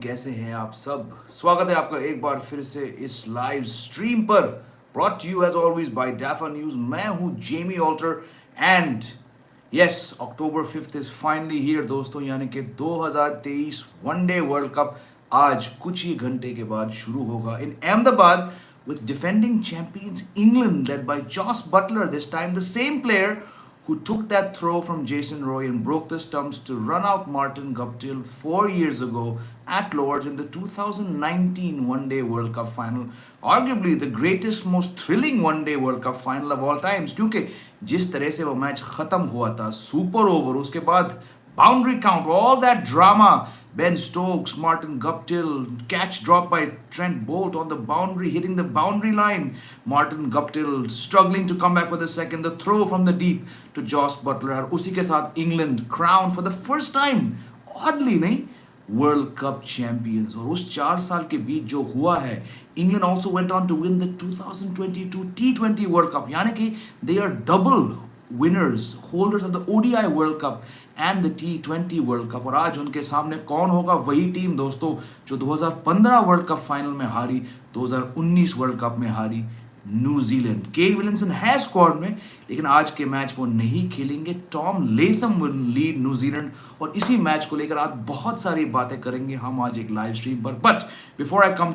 कैसे हैं आप सब। स्वागत है आपका एक बार फिर से इस लाइव स्ट्रीम पर, brought you as always by Dafa News. मैं हूं Jamie Alter and yes, October 5th is finally here दोस्तों, यानी कि 2023 वनडे वर्ल्ड कप आज कुछ ही घंटे के बाद शुरू होगा इन Ahmedabad with defending champions England led by Joss Butler, this time the same player who took that throw from Jason Roy and broke the stumps to run out Martin Guptill 4 years ago at Lord's in the 2019 One-Day World Cup final. Arguably the greatest, most thrilling One-Day World Cup final of all times, क्योंकि जिस तरह से वो match खत्म हुआ था, super over, उसके बाद boundary count, all that drama. Ben Stokes, Martin Guptill, catch dropped by Trent Bolt on the boundary, hitting the boundary line. Martin Guptill struggling to come back for the second. The throw from the deep to Joss Butler. और उसी के साथ England crowned for the first time, oddly नहीं, World Cup champions. और उस 4 साल के बीच जो हुआ है, England also went on to win the 2022 T20 World Cup. यानी कि they are double winners, holders of the ODI World Cup and the T20 World Cup. और आज उनके सामने कौन होगा? वही टीम दोस्तों जो 2015 वर्ल्ड कप फाइनल में हारी, 2019 वर्ल्ड कप में हारी, न्यूजीलैंड। केन विलियमसन है स्क्वाड में, लेकिन आज के मैच वो नहीं खेलेंगे। Tom Latham will lead New Zealand, और इसी मैच को लेकर आज बहुत सारी बातें करेंगे हम आज एक लाइव स्ट्रीम पर। But before I come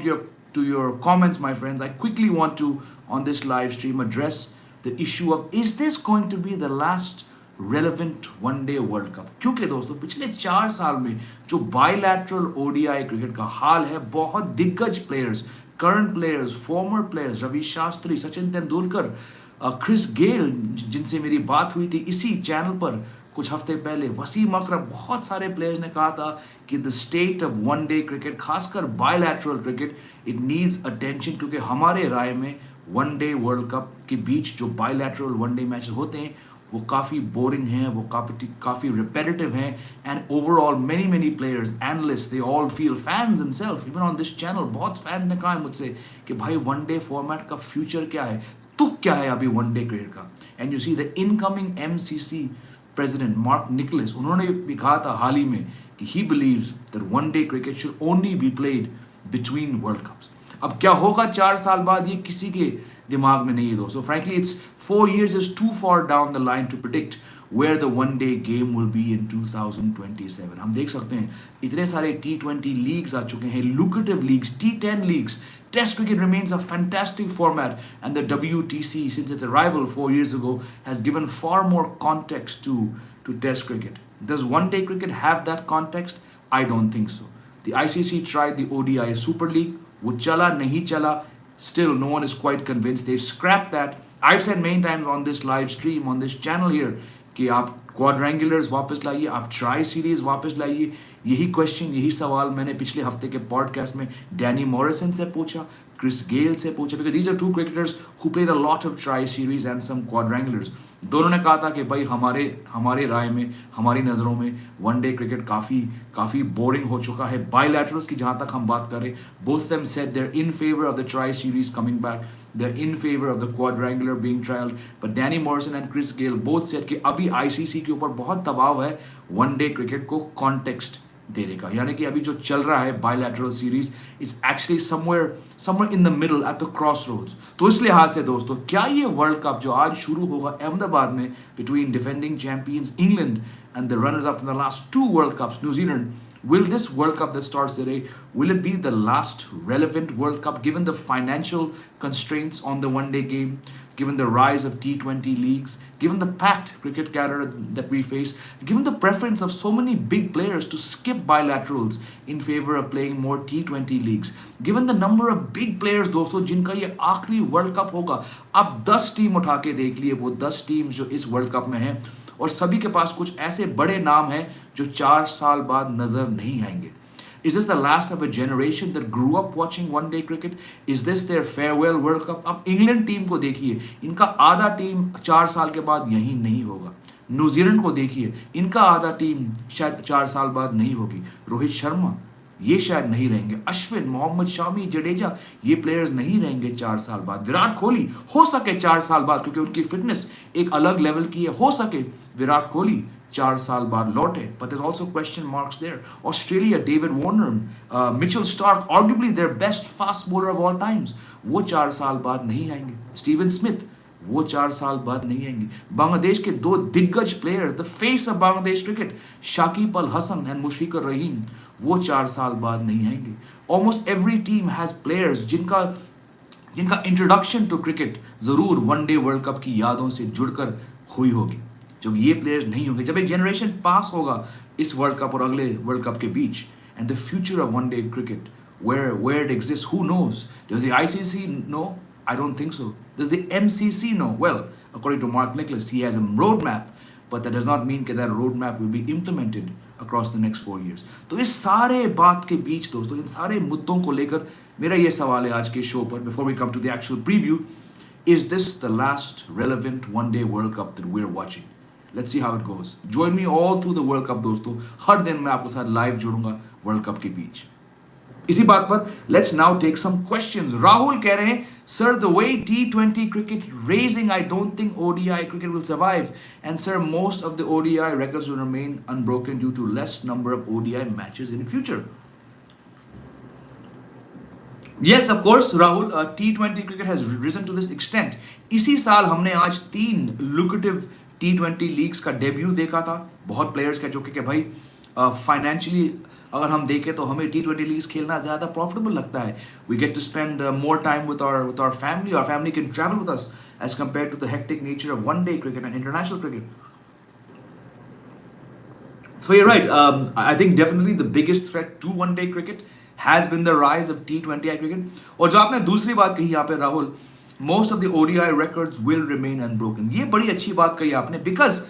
to your comments, my friends, I quickly want to, on this live stream, address the issue of, is this going to be the last relevant one-day World Cup? क्योंकि दोस्तों पिछले 4 साल में जो bilateral ODI cricket का हाल है, बहुत दिग्गज players, current players, former players, Ravi Shastri, Sachin Tendulkar, Chris Gayle, जिनसे मेरी बात हुई थी इसी चैनल पर कुछ हफ्ते पहले, वसीम अकरम, बहुत सारे प्लेयर्स ने कहा था कि the state of one day cricket, खासकर bilateral cricket, it needs attention, क्योंकि हमारे राय में वन डे वर्ल्ड कप के बीच जो बायलैटरल वन डे मैचेस होते हैं वो काफ़ी बोरिंग हैं, वो काफ़ी रिपेटिटिव हैं, and overall many players, analyst, they all feel, fans himself, even on this channel बहुत फैंस ने कहा है मुझसे कि भाई वन डे फॉर्मेट का फ्यूचर क्या है, तुक क्या है अभी वन डे क्रिकेट का। And you see the incoming MCC president Mark Nicholas, उन्होंने भी कहा था हाल ही में कि he believes that one day cricket should only be played between world cups. अब क्या होगा 4 साल बाद, ये किसी के दिमाग में नहीं है दोस्तों। Frankly it's 4 years is too far down the line to predict where the one day game will be in 2027. हम देख सकते हैं इतने सारे T20 लीग्स आ चुके हैं, lucrative leagues, T10 leagues. Test cricket remains a fantastic format, and the WTC, since its arrival 4 years ago, has given far more context to Test cricket. Does one-day cricket have that context? I don't think so. The ICC tried the ODI Super League. वो चला नहीं चला, still no one is quite convinced. They've scrapped that. I've said many times on this live stream, on this channel here, कि आप क्वाड्रेंगुलर्स वापस लाइए, आप tri series वापस लाइए। यही क्वेश्चन, यही सवाल मैंने पिछले हफ्ते के पॉडकास्ट में डैनी मॉरिसन से पूछा, क्रिस गेल से पूछा, because these are 2 cricketers who played a lot of try series and some quadrangulars. दोनों ने कहा था कि भाई हमारे राय में, हमारी नज़रों में वनडे क्रिकेट काफ़ी बोरिंग हो चुका है। बायलैटरल्स की जहाँ तक हम बात करें, both them said they're in favor of the try series coming back, they're in favor of the quadrangular being trialed, but Danny Morrison and Chris Gayle both said कि अभी ICC के ऊपर बहुत दबाव है वनडे क्रिकेट को context देने का, यानी कि अभी जो चल रहा है bilateral series, it's actually somewhere in the middle, at the cross roads. तो इस लिहाज से दोस्तों, क्या ये वर्ल्ड कप जो आज शुरू होगा अहमदाबाद में between defending champions England and the runners-up in the last 2 World Cups, New Zealand, will this World Cup that starts today, will it be the last relevant World Cup given the financial constraints on the one-day game, given the rise of T20 leagues, given the packed cricket calendar that we face, given the preference of so many big players to skip bilaterals in favor of playing more T20 leagues, given the number of big players दोस्तों जिनका ये आखिरी world cup होगा। आप 10 team उठा के देख लिए, वो 10 टीम जो इस वर्ल्ड कप में हैं, और सभी के पास कुछ ऐसे बड़े नाम हैं जो 4 साल बाद नजर नहीं आएंगे। Is this the last of a generation that grew up watching one day cricket? Is this their farewell World Cup? अब इंग्लैंड टीम को देखिए, इनका आधा टीम 4 साल के बाद यहीं नहीं होगा। न्यूजीलैंड को देखिए, इनका आधा टीम शायद 4 साल बाद नहीं होगी। रोहित शर्मा ये शायद नहीं रहेंगे, अश्विन, मोहम्मद शामी, जडेजा, ये प्लेयर्स नहीं रहेंगे 4 साल बाद। विराट कोहली हो सके 4 साल बाद, क्योंकि उनकी फिटनेस एक अलग लेवल की है, हो सके विराट कोहली 4 साल बाद लौटे, but there's also question marks there. Australia, David Warner, Mitchell Starc, arguably their best fast bowler of all times, वो 4 साल बाद नहीं आएंगे. स्टीवन स्मिथ, वो 4 साल बाद नहीं आएंगे. बांग्लादेश के दो दिग्गज players, the face of Bangladesh cricket, Shakib Al Hasan and Mushfiqur Rahim, वो 4 साल बाद नहीं आएंगे. Almost every team has players जिनका इंट्रोडक्शन टू क्रिकेट जरूर वनडे वर्ल्ड कप की यादों से जुड़कर हुई होगी. जब ये प्लेयर्स नहीं होंगे, जब एक जनरेशन पास होगा इस वर्ल्ड कप और अगले वर्ल्ड कप के बीच, and the future of one day cricket, where it exists, who knows? Does the ICC know? I don't think so. Does the MCC know? Well, according to Mark Nicholas, he has a roadmap, but that does not mean that roadmap will be implemented across the next 4 years. तो इस सारे बात के बीच दोस्तों, इन सारे मुद्दों को लेकर मेरा ये सवाल है आज के शो पर, before we come to the actual preview, is this the last relevant one-day World Cup that we're watching? Let's see how it goes. Join me all through the World Cup दोस्तों. हर दिन मैं आपके साथ live जुड़ूंगा world cup के बीच. इसी बात पर let's now take some questions. Rahul कह रहे हैं, sir the way T20 cricket raising, I don't think ODI cricket will survive. And sir, most of the ODI records will remain unbroken due to less number of ODI matches in the future. Yes, of course, Rahul. T20 cricket has risen to this extent. इसी साल हमने आज 3 lucrative T20 leagues का debut देखा था. बहुत players का जो कि भाई फाइनेंशियली अगर हम देखें तो हमें T20 लीग्स खेलना ज़्यादा प्रॉफिटेबल लगता है. We get to spend more time with our family. Our family can travel with us as compare to the hectic nature of one day cricket and international cricket. So you're right. I think definitely the biggest threat to one-day cricket has been the rise of T20I cricket. और जो आपने दूसरी बात कही यहाँ पे Rahul, most of the ODI records will remain unbroken. ये बड़ी अच्छी बात कही आपने, because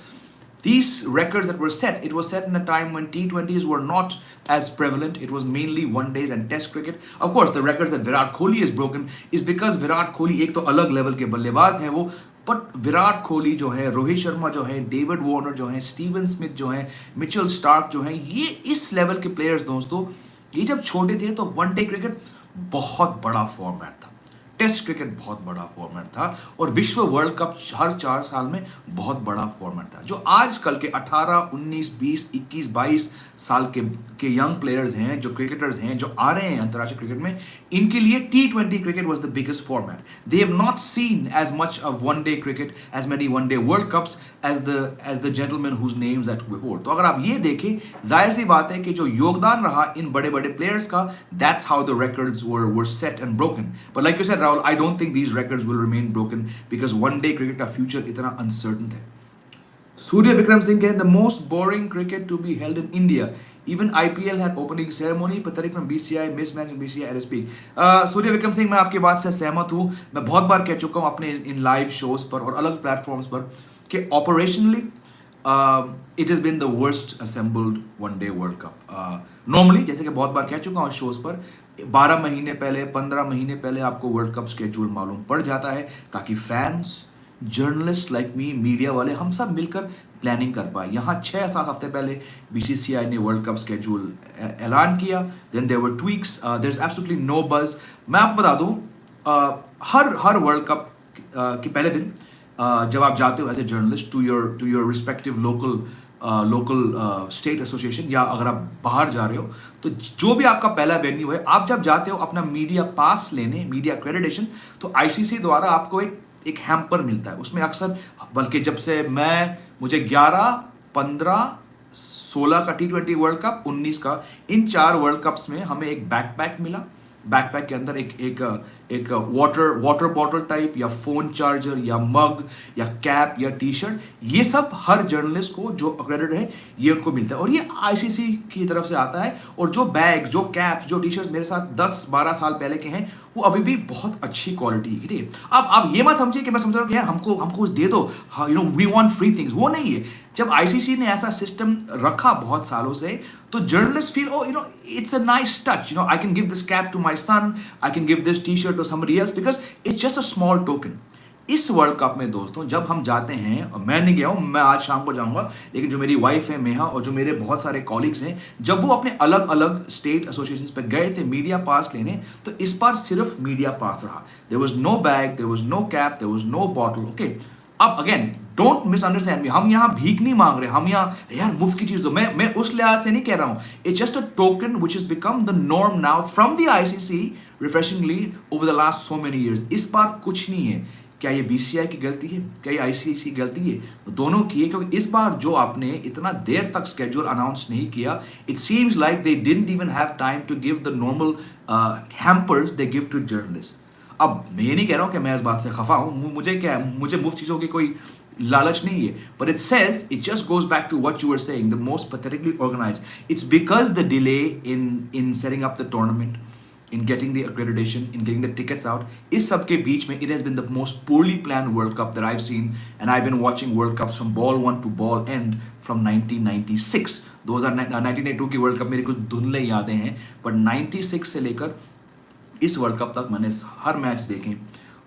these records that were set, it was set in a time when T20s were not as prevalent. It was mainly one days and test cricket. Of course, the records that Virat Kohli has broken is because Virat Kohli एक तो अलग level के बल्लेबाज हैं वो, but Virat Kohli जो है, रोहित शर्मा जो है, डेविड वार्नर जो है, स्टीवन स्मिथ जो है, मिचेल स्टार्क जो है, ये इस लेवल के प्लेयर्स दोस्तों, ये जब छोटे थे तो वनडे क्रिकेट बहुत बड़ा फॉर्मेट था, टेस्ट क्रिकेट बहुत बड़ा फॉर्मेट था, और विश्व वर्ल्ड कप हर 4 साल में बहुत बड़ा फॉर्मेट था. जो आजकल के 18, 19, 20, 21, 22 साल के यंग प्लेयर्स हैं, जो क्रिकेटर्स हैं, जो आ रहे हैं अंतर्राष्ट्रीय क्रिकेट में, इनके लिए T20 cricket was the biggest format. They have not seen as much of one day cricket, as many one day world cups as the gentleman whose names that before. तो अगर आप ये देखें, जाहिर सी बात है कि जो योगदान रहा इन बड़े बड़े प्लेयर्स का, that's how the records were set and broken. But like you said, Rahul, I don't think these records will remain broken because one day cricket का future इतना uncertain है. Surya Vikram Singh कहते, the most boring cricket to be held in India. Even IPL had opening ceremony. Pathetic from BCI, mismatch BCI at its peak. सूर्य विक्रम सिंह, मैं आपकी बात से सहमत हूँ. मैं बहुत बार कह चुका हूँ अपने इन लाइव शोज पर और अलग प्लेटफॉर्म्स पर कि operationally it has been the worst assembled one day world cup. Normally, जैसे कि बहुत बार कह चुका हूँ शोज पर, 12 महीने पहले, 15 महीने पहले आपको वर्ल्ड कप स्केड्यूल मालूम पड़ जाता है, ताकि fans, journalist like me, media वाले, हम सब मिलकर प्लानिंग कर पाए. यहाँ 6-7 हफ्ते पहले BCCI ने वर्ल्ड कप स्केड्यूल ऐलान किया. Then there were tweaks, there is absolutely no buzz. मैं आपको बता दूँ, हर वर्ल्ड कप के पहले दिन जब आप जाते हो as a journalist to your respective local state association, या अगर आप बाहर जा रहे हो, तो जो भी आपका पहला वेन्यू है, आप जब जाते हो अपना मीडिया पास लेने, मीडिया एक्रेडिटेशन, तो ICC द्वारा आपको एक हैम्पर मिलता है. उसमें अक्सर, बल्कि जब से मुझे 11, 15, 16 का T20 वर्ल्ड कप, 19 का, इन 4 वर्ल्ड कप्स में हमें एक बैकपैक मिला. बैकपैक के अंदर एक वाटर बॉटल टाइप, या फोन चार्जर, या मग, या कैप, या टी शर्ट, ये सब हर जर्नलिस्ट को जो अक्रेडिटेड है ये उनको मिलता है, और ये ICC की तरफ से आता है. और जो बैग, जो कैप्स, जो टी शर्ट मेरे साथ 10-12 साल पहले के हैं, वो अभी भी बहुत अच्छी क्वालिटी है. ठीक है, अब आप ये मत समझिए कि मैं समझ रहा हूँ कि यार हमको कुछ दे दो, वी वांट फ्री थिंग्स. वो नहीं है. जब ICC ने ऐसा सिस्टम रखा बहुत सालों से, तो journalist feel, it's a nice touch, I can give this cap to my son, I can give this T shirt to somebody else, because it's just a small token. इस world cup में दोस्तों जब हम जाते हैं, और मैं नहीं गया हूँ, मैं आज शाम को जाऊंगा, लेकिन जो मेरी वाइफ है मेहा, और जो मेरे बहुत सारे कॉलीग्स हैं, जब वो अपने अलग अलग स्टेट एसोसिएशंस पे गए थे मीडिया पास लेने, तो इस बार सिर्फ मीडिया पास रहा. There was no bag, there was no cap, there was no bottle. Okay, अब अगेन डोंट मिसअंडरस्टैंड मी, हम यहाँ भीख नहीं मांग रहे, हम यहाँ यार मुफ्त की चीज दो, मैं उस लिहाज से नहीं कह रहा हूँ. It's just a token which is become the norm now from the ICC refreshingly over the last so many years. इस बार कुछ नहीं है. क्या ये बीसीसीआई की गलती है, क्या ये आईसीसी की गलती है? तो दोनों की है, क्योंकि इस बार जो आपने इतना देर तक स्केड्यूल अनाउंस नहीं किया, it seems like they didn't even have time to give the normal hampers they give to journalist. अब मैं ये नहीं कह रहा हूँ कि मैं इस बात से खफा हूँ, मुझे क्या है, मुझे मुफ्त चीज़ों की कोई लालच नहीं है. But it says, it just goes back to what you were saying, the most pathetically organised. It's because the delay in setting up the tournament, in getting the accreditation, in getting the tickets out. इस सब के बीच में it has been the most poorly planned World Cup that I've seen, and I've been watching World Cups from ball one to ball end from 1996. 1982 की world cup मेरी कुछ धुंधले यादें हैं, बट 96 से लेकर इस वर्ल्ड कप तक मैंने हर मैच देखे.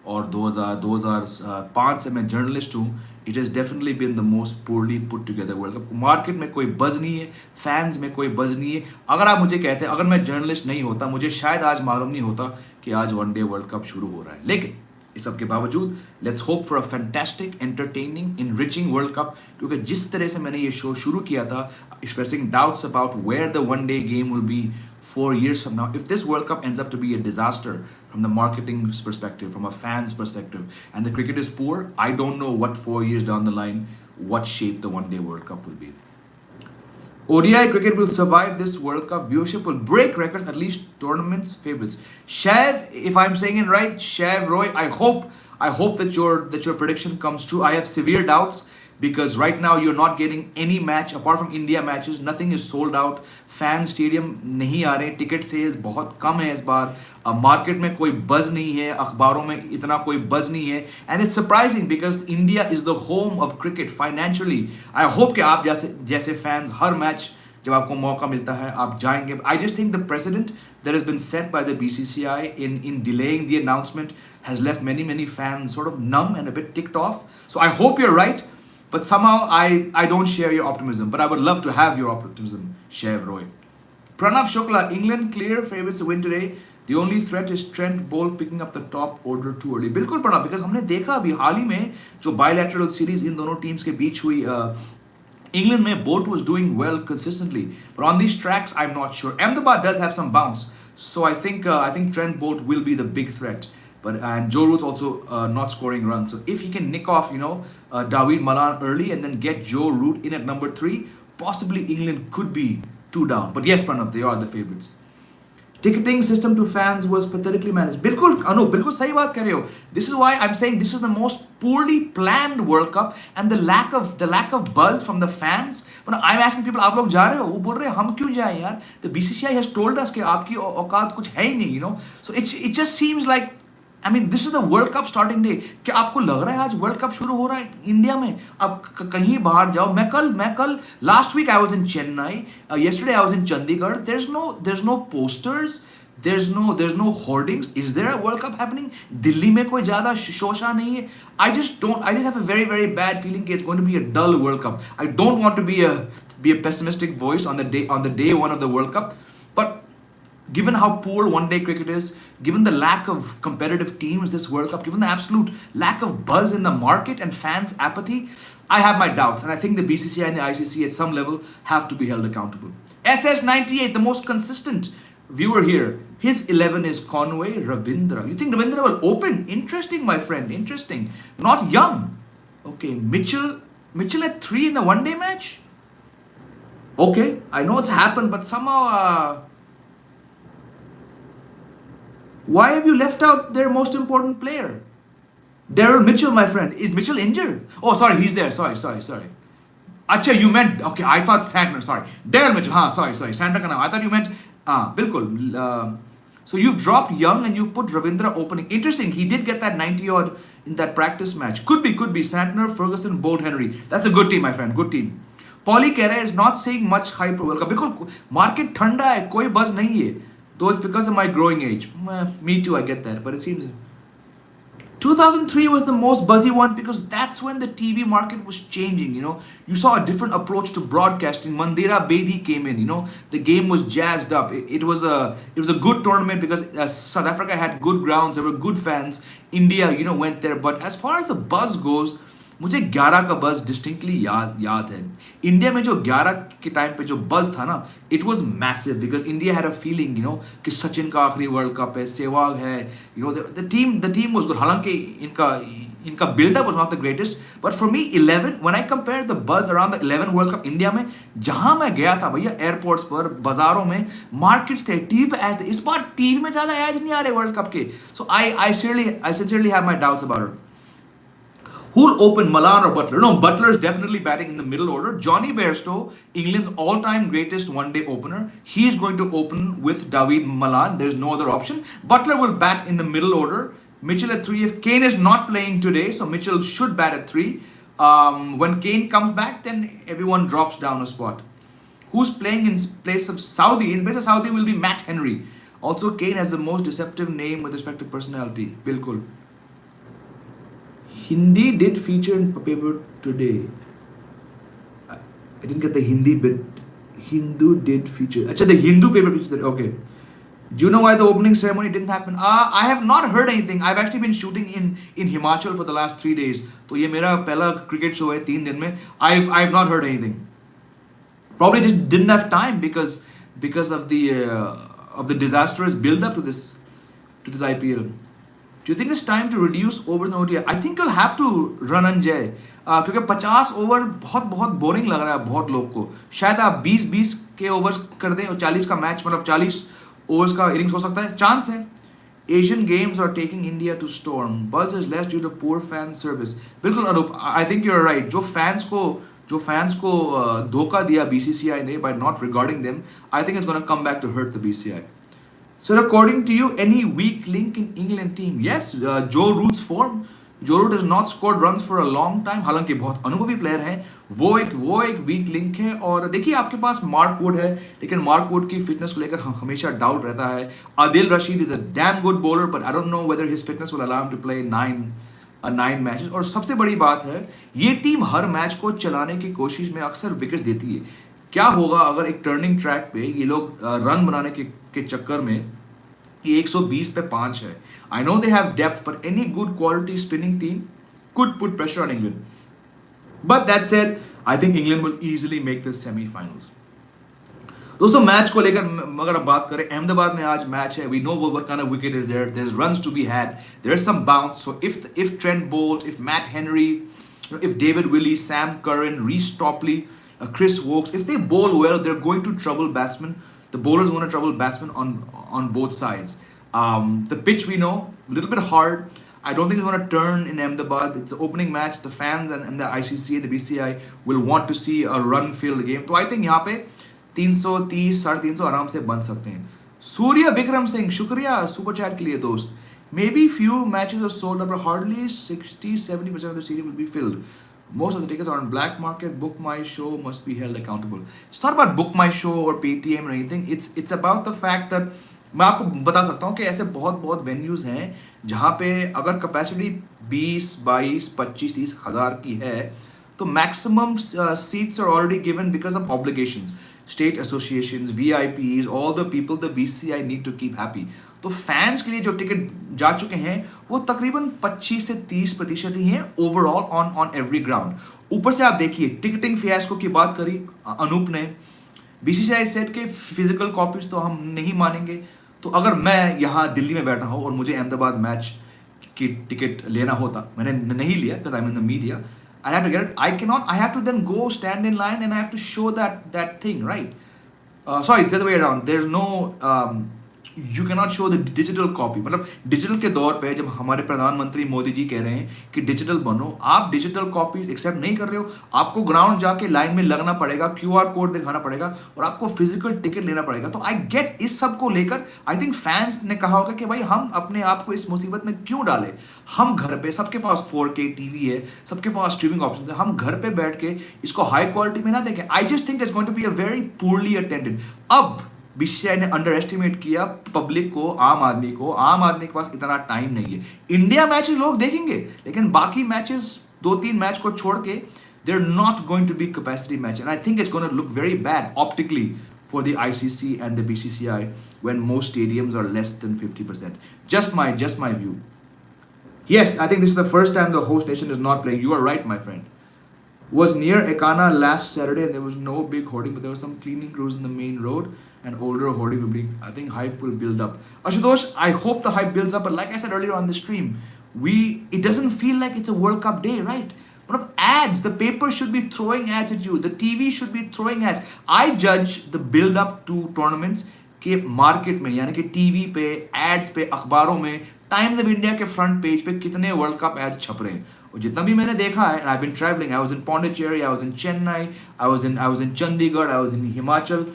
और 2005 से मैं जर्नलिस्ट हूँ. It has definitely been the most poorly put together world cup. Market में कोई बज़ नहीं है, फैंस में कोई बज़ नहीं है. अगर आप मुझे कहते हैं, अगर मैं जर्नलिस्ट नहीं होता, मुझे शायद आज मालूम नहीं होता कि आज वनडे वर्ल्ड कप शुरू हो रहा है. लेकिन इस सब के बावजूद let's hope for a fantastic, entertaining, enriching world cup. क्योंकि जिस तरह से मैंने ये शो शुरू किया था, expressing doubts about where the one day game will be 4 years from now, if this World Cup ends up to be a disaster from the marketing perspective, from a fan's perspective, and the cricket is poor, I don't know what 4 years down the line, what shape the one day World Cup will be. ODI cricket will survive this World Cup. Viewership will break records, at least tournaments favorites. Shav, if I'm saying it right, Shav Roy, I hope that your prediction comes true. I have severe doubts because right now you're not getting any match apart from India matches. Nothing is sold out. Fan stadium नहीं आ रहे, ticket sales बहुत कम है इस बार. Market में कोई buzz नहीं है, अखबारों में इतना कोई बज़ नहीं है. And it's surprising because India is the home of cricket financially. I hope कि आप जैसे फैंस हर मैच जब आपको मौका मिलता है आप जाएंगे. आई just think the president that has been set by the BCCI in delaying the announcement has left many fans sort of numb and a bit ticked off. So I hope you're right, but somehow I don't share your optimism, but I would love to have your optimism, Shev Roy. Pranav Shukla, England clear favorites to win today. The only threat is Trent Bolt picking up the top order too early. बिल्कुल Pranav, because हमने देखा अभी हाल ही में जो bilateral series इन दोनों teams के बीच हुई, England में Bolt was doing well consistently, but on these tracks I'm not sure. Ahmedabad does have some bounce, so I think Trent Bolt will be the big threat. But and Joe Root also not scoring runs. So if he can nick off, David Malan early and then get Joe Root in at number 3, possibly England could be 2 down. But yes, Pranav, they are the favorites. Ticketing system to fans was pathetically managed. बिल्कुल अनु, बिल्कुल सही बात कर रहे हो. This is why I'm saying this is the most poorly planned World Cup, and the lack of buzz from the fans. But I'm asking people, आप लोग जा रहे हो? वो बोल रहे हैं हम क्यों जाएं यार? The BCCI has told us कि आपकी औकात कुछ है ही नहीं, So it just seems like, I mean, this is the World Cup starting day. क्या आपको लग रहा है आज वर्ल्ड कप शुरू हो रहा है इंडिया में? आप कहीं बाहर जाओ. मैं कल last week I was in Chennai. Yesterday I was in Chandigarh. There's no posters. There's no hoardings. Is there a World Cup happening? Delhi में कोई ज़्यादा शोशा नहीं है. I just have a very very bad feeling that it's going to be a dull World Cup. I don't want to be a pessimistic voice on the day one of the World Cup, but given how poor one-day cricket is, given the lack of competitive teams this World Cup, given the absolute lack of buzz in the market and fans' apathy, I have my doubts. And I think the BCCI and the ICC at some level have to be held accountable. SS98, the most consistent viewer here. His 11 is Conway Ravindra. You think Ravindra will open? Interesting, my friend. Interesting. Not young. Okay, Mitchell at 3 in a one-day match? Okay, I know it's happened, but somehow... why have you left out their most important player? Daryl Mitchell, my friend. Is Mitchell injured? Oh, sorry, he's there. Sorry. Acha, you meant... okay, I thought Santner. Sorry. Daryl Mitchell. Sorry. Santner ka naam. I thought you meant... bilkul. So you've dropped Young and you've put Ravindra opening. Interesting. He did get that 90-odd in that practice match. Could be. Santner, Ferguson, Bolt, Henry. That's a good team, my friend. Good team. Paulie Kera is not seeing much hype for World Cup. Bilkul, market thanda hai. Koi buzz nahi hai. Though it's because of my growing age. Me too, I get that. But it seems... 2003 was the most buzzy one because that's when the TV market was changing, You saw a different approach to broadcasting. Mandira Bedi came in, The game was jazzed up. It was a good tournament because South Africa had good grounds. There were good fans. India, went there. But as far as the buzz goes, मुझे 11 का बज distinctly याद है। India में जो 11 के time पे जो बज था ना, it was massive because India had a feeling कि सचिन का आखिरी वर्ल्ड कप है, सहवाग है, द टीम वाज गुड। हालांकि इनका buildup was not the greatest, but for me 11 when I compare the buzz around the 11 world cup India में, जहां मैं गया था भैया, एयरपोर्ट्स पर, बाजारों में, मार्केट्स थे, टीवी पे एड्स थे। इस बार टीवी में ज्यादा एड्स नहीं आ रहे वर्ल्ड कप के। सो आई sincerely have my doubts about it. Who'll open, Malan or Butler? No, Butler is definitely batting in the middle order. Johnny Bairstow, England's all-time greatest one-day opener, he is going to open with David Malan. There's no other option. Butler will bat in the middle order. Mitchell at 3. If Kane is not playing today, so Mitchell should bat at 3. When Kane comes back, then everyone drops down a spot. Who's playing in place of Saudi? In place of Saudi will be Matt Henry. Also, Kane has the most deceptive name with respect to personality. Bilkul. Hindi did feature in paper today. I didn't get the Hindi bit. Hindu did feature. Achha, the Hindu paper featured. Okay. Do you know why the opening ceremony didn't happen? I have not heard anything. I've actually been shooting in Himachal for the last 3 days. So ये मेरा पहला cricket show है 3 दिन में. I've not heard anything. Probably just didn't have time because of the disastrous build up to this IPL. Do you think it's time to reduce overs in ODI? I think you'll have to run and jay. क्योंकि 50 over बहुत boring लग रहा है बहुत लोग को। शायद आप 20 के ओवर्स कर दें और 40 का मैच, मतलब 40 ओवर्स का इनिंग्स हो सकता है, चांस है। Asian games are taking India to storm, buzz is less due to poor fan service. बिल्कुल Anup, I think you are right. जो फैंस को धोखा दिया बीसीसीआई ने by not regarding them, I think it's going to come back to hurt the BCI. So according to you, any weak link in England team? Yes, Joe Root's form. Joe Root has not scored runs for a long time. हालांकि बहुत अनुभवी player है, वो एक weak link है। और देखिए आपके पास मार्क वुड है, लेकिन मार्क वुड की फिटनेस को लेकर हमेशा डाउट रहता है। Adil Rashid is a damn good bowler, but I don't know whether his fitness will allow him to play 9 matches. और सबसे बड़ी बात है, ये टीम हर मैच को चलाने की कोशिश में अक्सर विकेट देती है। क्या होगा अगर एक टर्निंग ट्रैक पे ये लोग रन बनाने के चक्कर में, ये 120 पे 5 है। I know they have depth, but any good quality spinning team could put pressure on England. But that said, I think England will easily make this semifinals. दोस्तों मैच को लेकर अगर आप बात करें, अहमदाबाद में आज मैच है। We know what kind of wicket is there, there is runs to be had, there is some bounce. So if Trent Boult, if Matt Henry, if David Willey, Sam Curran, Reece Topley, Chris Wokes, if they bowl well, they're going to trouble batsmen. The bowlers are going to trouble batsmen on both sides. The pitch we know, a little bit hard. I don't think it's going to turn in Ahmedabad. It's the opening match. The fans and the ICC and the BCI will want to see a run-filled game. So I think यहाँ पे 330, 350 आराम से बन सकते हैं। सूर्य विक्रम सिंह, शुक्रिया super chat के लिए दोस्त। Maybe few matches are sold out, but hardly 60-70% of the stadium will be filled. Most of the tickets are on black market. Book My Show must be held accountable. It's not about Book My Show or Paytm or anything. It's about the fact that मैं आपको बता सकता हूँ कि ऐसे बहुत venues हैं जहाँ पे अगर कैपेसिटी 20, 22, 25, 30 हज़ार की है, तो maximum seats are already given because of obligations, state associations, VIPs, all the people the BCI need to keep happy. तो फैंस के लिए जो टिकट जा चुके हैं वो तकरीबन 25 से 30% ही हैं ओवरऑल ऑन एवरी ग्राउंड। ऊपर से आप देखिए टिकटिंग फियास्को की बात करी अनूप ने। BCCI सेट के फिजिकल कॉपीज तो हम नहीं मानेंगे। तो अगर मैं यहाँ दिल्ली में बैठा हूँ और मुझे अहमदाबाद मैच की टिकट लेना होता, मैंने नहीं लिया because I am in the media, I have to get it. I have to then go stand in line and I have to show that thing, right? Sorry, the other way around. There's no you cannot show the digital copy. मतलब digital के दौर पे जब हमारे प्रधानमंत्री मोदी जी कह रहे हैं कि डिजिटल बनो, आप डिजिटल कॉपी एक्सेप्ट नहीं कर रहे हो, आपको ग्राउंड जाके लाइन में लगना पड़ेगा, QR कोड दिखाना पड़ेगा और आपको फिजिकल टिकट लेना पड़ेगा। तो आई गेट इस सब को लेकर आई थिंक फैंस ने कहा होगा कि भाई हम अपने आप को इस मुसीबत में क्यों डालें, हम घर पे, सबके पास 4K टीवी है, सबके पास स्ट्रीमिंग ऑप्शन है, हम घर पे बैठ के इसको हाई क्वालिटी में ना देखें। I just think it's going to be a very poorly attended. अब BCCI ने अंडर एस्टिमेट किया पब्लिक को, आम आदमी के पास इतना टाइम नहीं है। इंडिया मैचेस लोग देखेंगे, लेकिन बाकी मैचेस 2-3 मैच को छोड़ के they are not going to be capacity match and I think it's going to look very bad optically for the ICC and the BCCI when most stadiums are less than 50%. Just my view. Yes, I think this is the first time the host nation is not playing. You are right, my friend. Was near Ekana last Saturday and there was no big hoarding, but there was some cleaning crews in the main road and older hoarding will be. I think hype will build up. Ashutosh, I hope the hype builds up, but like I said earlier on the stream, it doesn't feel like it's a World Cup day, right? But of ads, the paper should be throwing ads at you, the TV should be throwing ads. I judge the build up to tournaments के market में यानी कि TV पे ads पे अखबारों में times of India के front page पे कितने वर्ल्ड कप एड्स छप रहे हैं और जितना भी मैंने देखा है I been travelling I was in Pondicherry I was in Chennai I was in Chandigarh I was in Himachal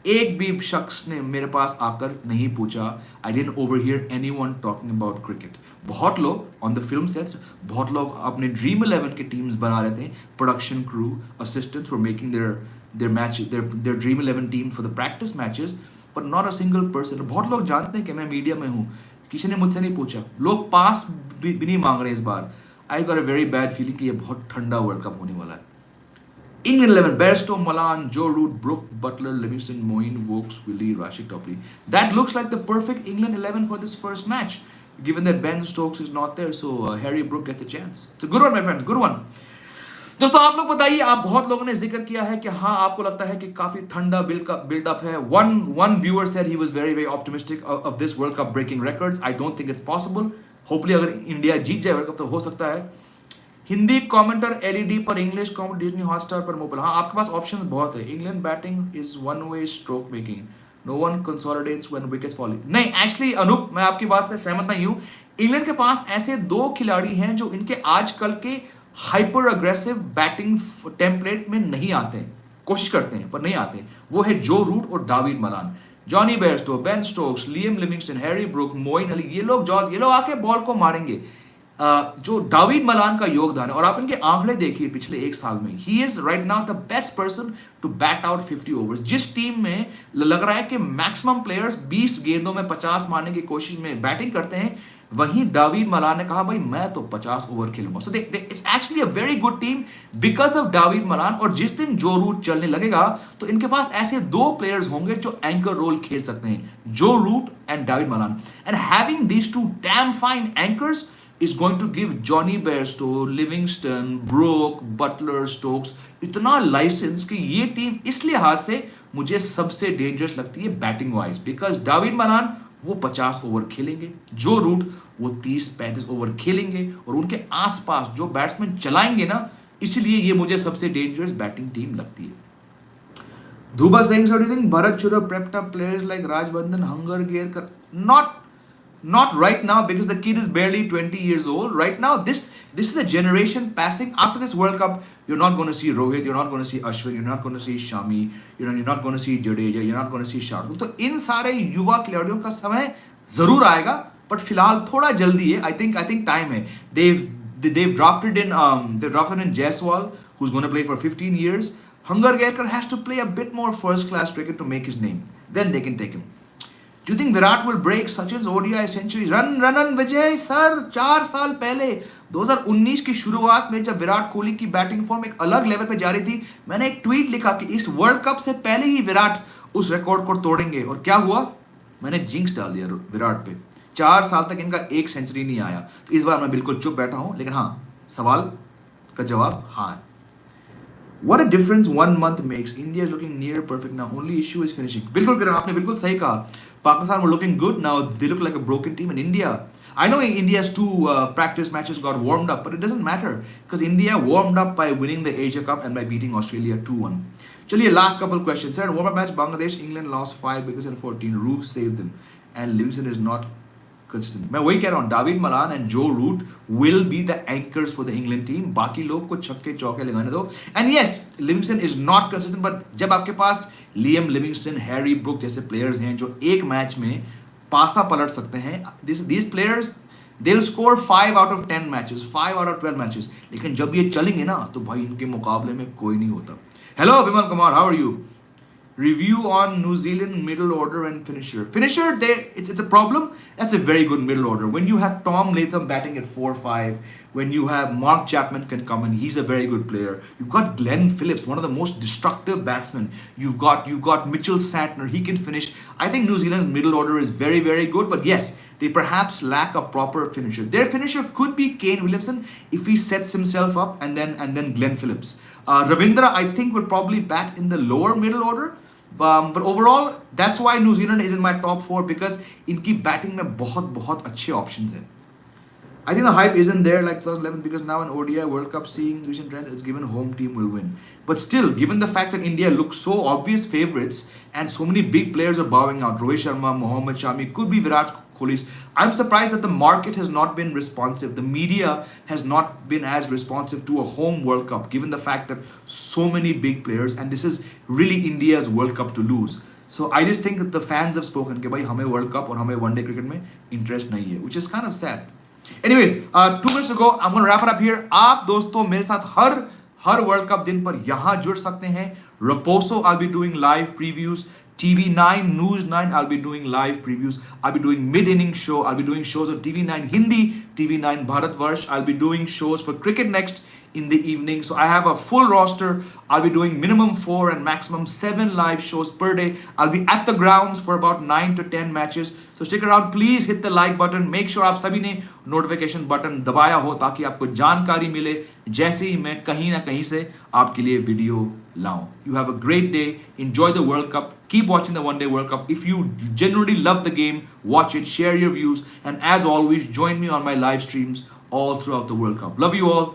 एक भी शख्स ने मेरे पास आकर नहीं पूछा I didn't overhear anyone talking about cricket बहुत लोग ऑन द फिल्म सेट्स बहुत लोग अपने ड्रीम 11 के टीम्स बना रहे थे production crew assistants were making their match their dream 11 team for the practice matches but not a single person बहुत लोग जानते हैं कि मैं मीडिया में हूँ किसी ने मुझसे नहीं पूछा लोग पास भी नहीं मांग रहे इस बार I got a very bad feeling कि ये बहुत ठंडा वर्ल्ड कप होने वाला है England 11, Bairstow, Malan, Joe Root, Brook, Butler, Livingston, Moeen, Vokes, Willie, Rashid Topley. That looks like the perfect England 11 for this first match, given that Ben Stokes is not there, so Harry Brook gets a chance. It's a good one, my friend, good one. दोस्तों आप लोग बताइए आप बहुत लोगों ने जिक्र किया है कि हाँ आपको लगता है कि काफी ठंडा बिल्डअप है one viewer said he was very optimistic of this World Cup breaking records. I don't think it's possible. Hopefully अगर इंडिया जीत जाए वर्ल्ड कप तो हो सकता है हिंदी कमेंटर एलईडी पर इंग्लिश कमेंट डिज्नी हॉटस्टार पर मोबाइल हाँ आपके पास ऑप्शंस बहुत है England batting is one way stroke making no one consolidates when wickets fall नहीं एक्चुअली अनूप मैं आपकी बात से सहमत नहीं हूँ इंग्लैंड के पास ऐसे दो खिलाड़ी हैं जो इनके आजकल के हाइपर अग्रेसिव बैटिंग टेम्पलेट में नहीं आते हैं कोशिश करते हैं पर नहीं आते वो है जो रूट और David Malan Jonny Bairstow Ben Stokes Liam Livingstone Harry Brook Moeen Ali ये लोग आके बॉल को मारेंगे जो डेविड मलान का योगदान है और आप इनके आंकड़े देखिए पिछले एक साल में ही is right now the best person to bat out 50 overs जिस टीम में लग रहा है कि मैक्सिमम प्लेयर्स 20 गेंदों में 50 मारने की कोशिश में बैटिंग करते हैं वहीं डेविड मलान ने कहा भाई मैं तो 50 ओवर खेलूंगा so it's actually a very good team because of David Malan और जिस दिन जो रूट चलने लगेगा तो इनके पास ऐसे दो प्लेयर्स होंगे जो एंकर रोल खेल सकते हैं Joe Root and David Malan and having these two damn fine anchors is going to give Johnny Bairstow, Livingston, Brook, Butler, Stokes इतना लाइसेंस कि ये टीम इस लिहाज से मुझे सबसे डेंजरस लगती है batting wise because David Malan वो 50 ओवर खेलेंगे जो रूट वो 30-35 ओवर खेलेंगे और उनके आसपास जो बैट्समैन चलाएंगे ना इसलिए ये मुझे सबसे डेंजरस बैटिंग टीम लगती है Dhruva saying something Bharat should have prepped up players like Rajbandhan Hunger Gear not right now because the kid is barely 20 years old right now this is a generation passing after this World Cup you're not going to see Rohit you're not going to see Ashwin you're not going to see Shami you're not going to see Jadeja you're not going to see Shardul तो इन सारे युवा खिलाड़ियों का समय जरूर आएगा but फिलहाल थोड़ा जल्दी है I think time है they've drafted in Jaiswal who's going to play for 15 years Hunger Gaikar has to play a bit more first class cricket to make his name then they can take him Do you think Virat will break Sachin's ODI centuries? Run Vijay sir 4 साल पहले 2019 की शुरुआत में जब विराट कोहली की batting form एक अलग level पे जा रही थी मैंने एक ट्वीट लिखा कि इस वर्ल्ड कप से पहले ही विराट उस रिकॉर्ड को तोड़ेंगे और क्या हुआ मैंने जिंक्स डाल दिया विराट पे 4 साल तक इनका एक सेंचुरी नहीं आया तो इस बार मैं बिल्कुल चुप बैठा हूं लेकिन हाँ सवाल का जवाब हाँ What a difference 1 month makes. India is looking near perfect now. Only issue is finishing. बिल्कुल करें आपने बिल्कुल सही कहा. Pakistan were looking good. Now they look like a broken team. And India, I know India's 2 practice matches got warmed up, but it doesn't matter because India warmed up by winning the Asia Cup and by beating Australia 2-1. चलिए last couple questions. Sir, warm-up match Bangladesh, England lost 5 wickets and 14. Root saved them, and Livingston is not consistent. मैं वही कह रहा हूँ David Malan and Joe Root will be the anchors for the England team बाकी लोग को छक्के चौके लगाने दो and yes Livingstone is not consistent but जब आपके पास लियम लिविंगस्टन हैरी ब्रुक जैसे प्लेयर्स हैं जो एक मैच में पासा पलट सकते हैं these players they'll score 5 out of 10 matches 5 out of 12 matches लेकिन जब ये चलेंगे ना तो भाई इनके मुकाबले में कोई नहीं होता hello Vimal Kumar how are you Review on New Zealand middle order and finisher. Finisher, it's a problem. That's a very good middle order. When you have Tom Latham batting at 4-5, when you have Mark Chapman can come in, he's a very good player. You've got Glenn Phillips, one of the most destructive batsmen. You've got Mitchell Santner, he can finish. I think New Zealand's middle order is very, very good. But yes, They perhaps lack a proper finisher. Their finisher could be Kane Williamson if he sets himself up, and then Glenn Phillips. Ravindra, I think, will probably bat in the lower middle order. But overall, that's why New Zealand is in my top 4, because इनकी batting में बहुत अच्छे options हैं. I think the hype isn't there like 2011, because now in ODI World Cup, seeing recent trends is given home team will win. But still, given the fact that India looks so obvious favorites and so many big players are bowing out, Rohit Sharma, Mohammad Shami, could be Virat Kohli's. I'm surprised that the market has not been responsive. The media has not been as responsive to a home World Cup, given the fact that so many big players, and this is really India's World Cup to lose. So I just think that the fans have spoken कि भाई हमें World Cup और हमें one day cricket में interest नहीं है, which is kind of sad. Anyways, 2 minutes to go. I'm going to wrap it up here. आप दोस्तों मेरे साथ हर वर्ल्ड कप दिन पर यहाँ जुड़ सकते हैं. Raposo, I'll be doing live previews. TV9, News 9, I'll be doing live previews. I'll be doing mid-inning show. I'll be doing shows on TV9 Hindi, TV9 Bharatvarsh. I'll be doing shows for Cricket Next in the evening. So I have a full roster. I'll be doing minimum 4 and maximum 7 live shows per day. I'll be at the grounds for about 9 to 10 matches. So stick around. Please hit the like button. Make sure आप सभी ने notification button दबाया हो, ताकि आपको जानकारी मिले जैसे ही मैं कहीं ना कहीं से आपके लिए वीडियो लाऊं. You have a great day. Enjoy the World Cup. Keep watching the One Day World Cup. If you genuinely love the game, watch it, share your views, and as always, join me on my live streams all throughout the World Cup. Love you all.